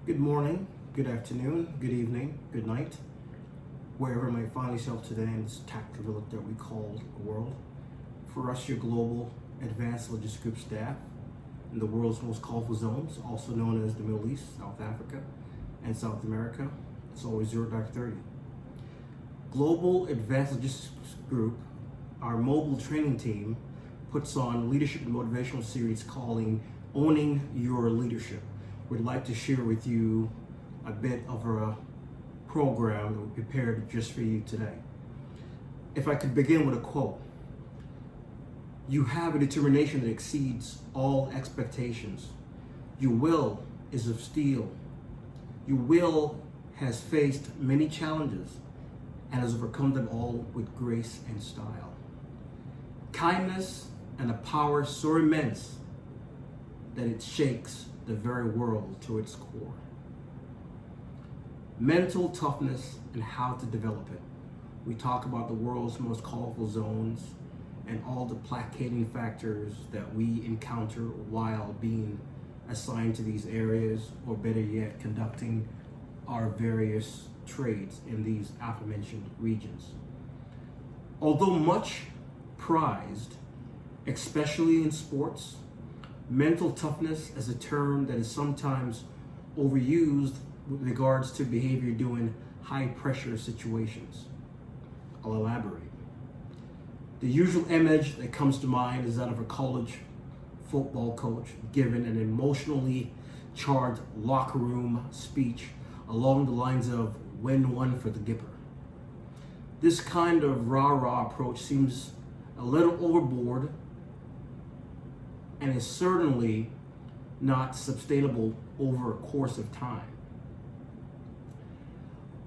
Good morning, good afternoon, good evening, good night, wherever you might find yourself today in this tactical village that we call the world. For us, your global advanced logistics group staff in the world's most colorful zones, also known as the Middle East, South Africa, and South America, it's always 0-30. Global Advanced Logistics Group, our mobile training team, puts on leadership and motivational series calling Owning Your Leadership. We'd like to share with you a bit of a program that we prepared just for you today. If I could begin with a quote. You have a determination that exceeds all expectations. Your will is of steel. Your will has faced many challenges and has overcome them all with grace and style. Kindness and a power so immense that it shakes the very world to its core. Mental toughness and how to develop it. We talk about the world's most colorful zones and all the placating factors that we encounter while being assigned to these areas, or better yet, conducting our various trades in these aforementioned regions. Although much prized, especially in sports, mental toughness is a term that is sometimes overused with regards to behavior during high pressure situations. I'll elaborate. The usual image that comes to mind is that of a college football coach giving an emotionally charged locker room speech along the lines of "win one for the Gipper." This kind of rah-rah approach seems a little overboard and is certainly not sustainable over a course of time.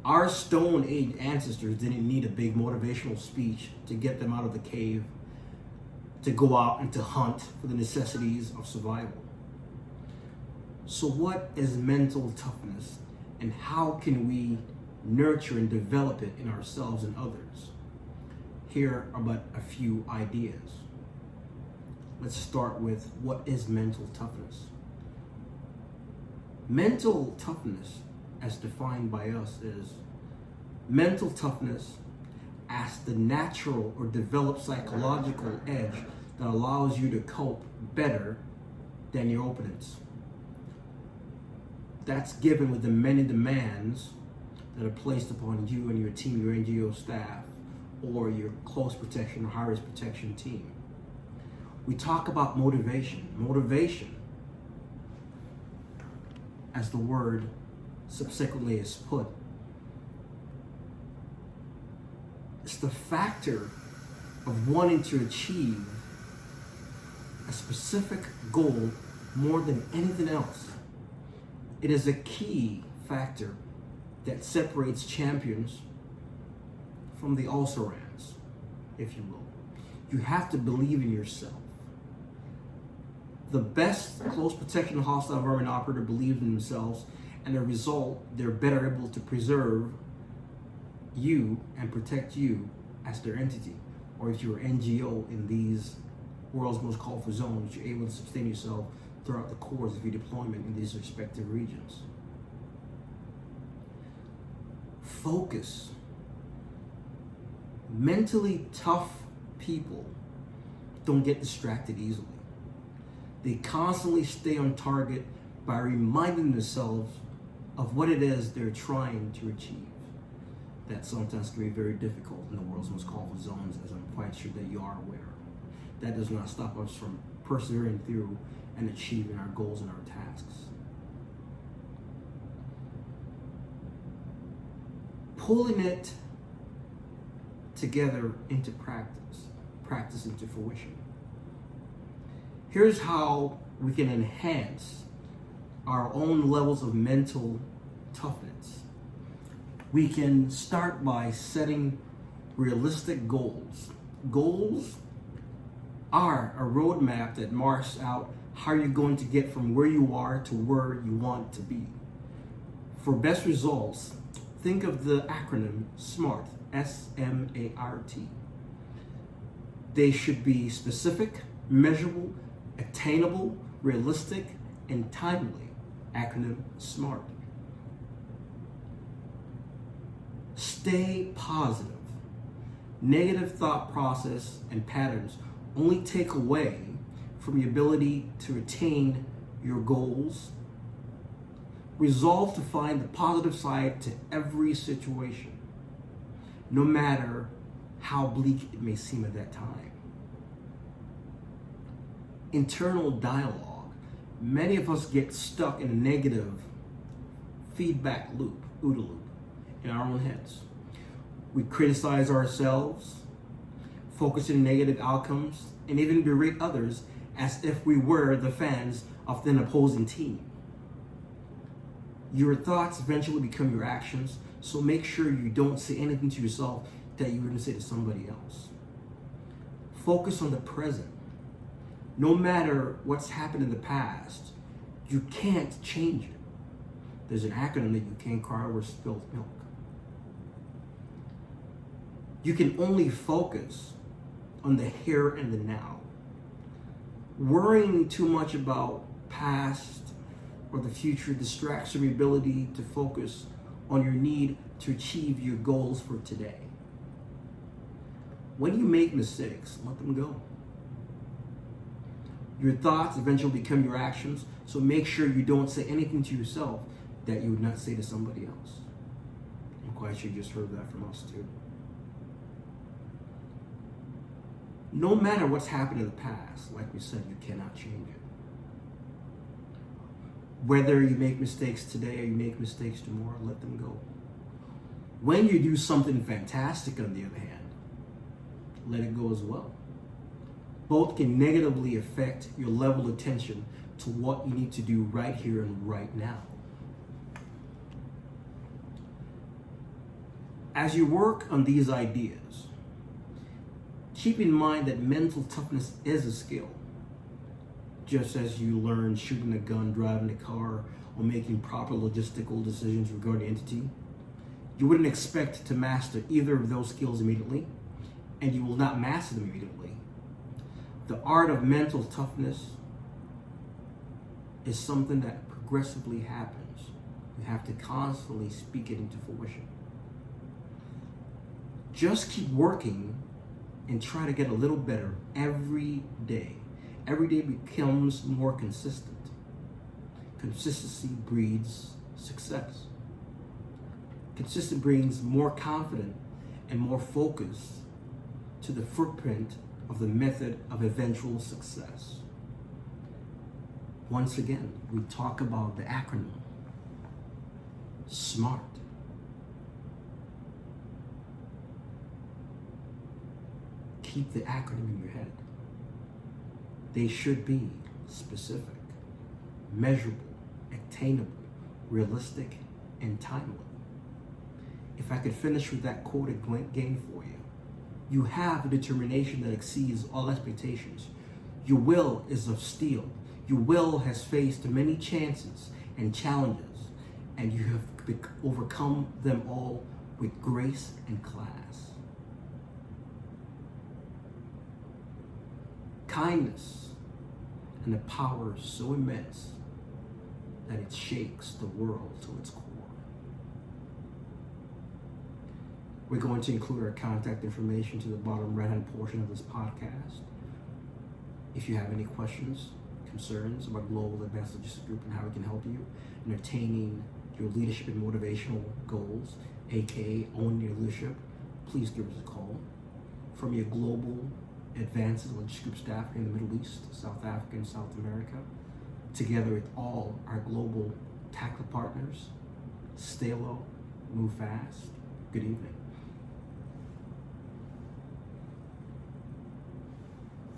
Our Stone Age ancestors didn't need a big motivational speech to get them out of the cave, to go out and to hunt for the necessities of survival. So what is mental toughness, and how can we nurture and develop it in ourselves and others? Here are but a few ideas. Let's start with what is mental toughness. Mental toughness, as defined by us, is mental toughness as the natural or developed psychological edge that allows you to cope better than your opponents. That's given with the many demands that are placed upon you and your team, your NGO staff, or your close protection or high-risk protection team. We talk about motivation. Motivation, as the word subsequently is put, it's the factor of wanting to achieve a specific goal more than anything else. It is a key factor that separates champions from the also-rans, if you will. You have to believe in yourself. The best close protection and hostile environment operator believes in themselves, and as a result, they're better able to preserve you and protect you as their entity. Or if you're an NGO in these world's most colorful zones, you're able to sustain yourself throughout the course of your deployment in these respective regions. Focus. Mentally tough people don't get distracted easily. They constantly stay on target by reminding themselves of what it is they're trying to achieve. That sometimes can be very difficult in the world's most colorful zones, as I'm quite sure that you are aware. That does not stop us from persevering through and achieving our goals and our tasks. Pulling it together into practice into fruition. Here's how we can enhance our own levels of mental toughness. We can start by setting realistic goals. Goals are a roadmap that marks out how you're going to get from where you are to where you want to be. For best results, think of the acronym SMART, S-M-A-R-T. They should be specific, measurable, attainable, realistic, and timely. Acronym SMART. Stay positive. Negative thought process and patterns only take away from your ability to attain your goals. Resolve to find the positive side to every situation, no matter how bleak it may seem at that time. Internal dialogue. Many of us get stuck in a negative feedback loop, OODA loop, in our own heads. We criticize ourselves, focus on negative outcomes, and even berate others as if we were the fans of an opposing team. Your thoughts eventually become your actions, so make sure you don't say anything to yourself that you wouldn't say to somebody else. Focus on the present. No matter what's happened in the past, you can't change it. There's an acronym that you can't cry over spilled milk. You can only focus on the here and the now. Worrying too much about past or the future distracts your ability to focus on your need to achieve your goals for today. When you make mistakes, let them go. Your thoughts eventually become your actions, so make sure you don't say anything to yourself that you would not say to somebody else. I'm quite sure you just heard that from us too. No matter what's happened in the past, like we said, you cannot change it. Whether you make mistakes today or you make mistakes tomorrow, let them go. When you do something fantastic, on the other hand, let it go as well. Both can negatively affect your level of attention to what you need to do right here and right now. As you work on these ideas, keep in mind that mental toughness is a skill. Just as you learn shooting a gun, driving a car, or making proper logistical decisions regarding entity, you wouldn't expect to master either of those skills immediately, and you will not master them immediately. The art of mental toughness is something that progressively happens. You have to constantly speak it into fruition. Just keep working and try to get a little better every day. Every day becomes more consistent. Consistency breeds success. Consistent brings more confidence and more focus to the footprint of the method of eventual success. Once again, we talk about the acronym SMART. Keep the acronym in your head. They should be specific, measurable, attainable, realistic, and timely. If I could finish with that quote again for you, you have a determination that exceeds all expectations. Your will is of steel. Your will has faced many chances and challenges, and you have overcome them all with grace and class. Kindness and a power so immense that it shakes the world to its core. We're going to include our contact information to the bottom right-hand portion of this podcast. If you have any questions, concerns about Global Advanced Logistics Group and how we can help you in attaining your leadership and motivational goals, aka owning your leadership, please give us a call. From your Global Advanced Logistics Group staff in the Middle East, South Africa, and South America, together with all our global tackle partners, stay low, move fast. Good evening.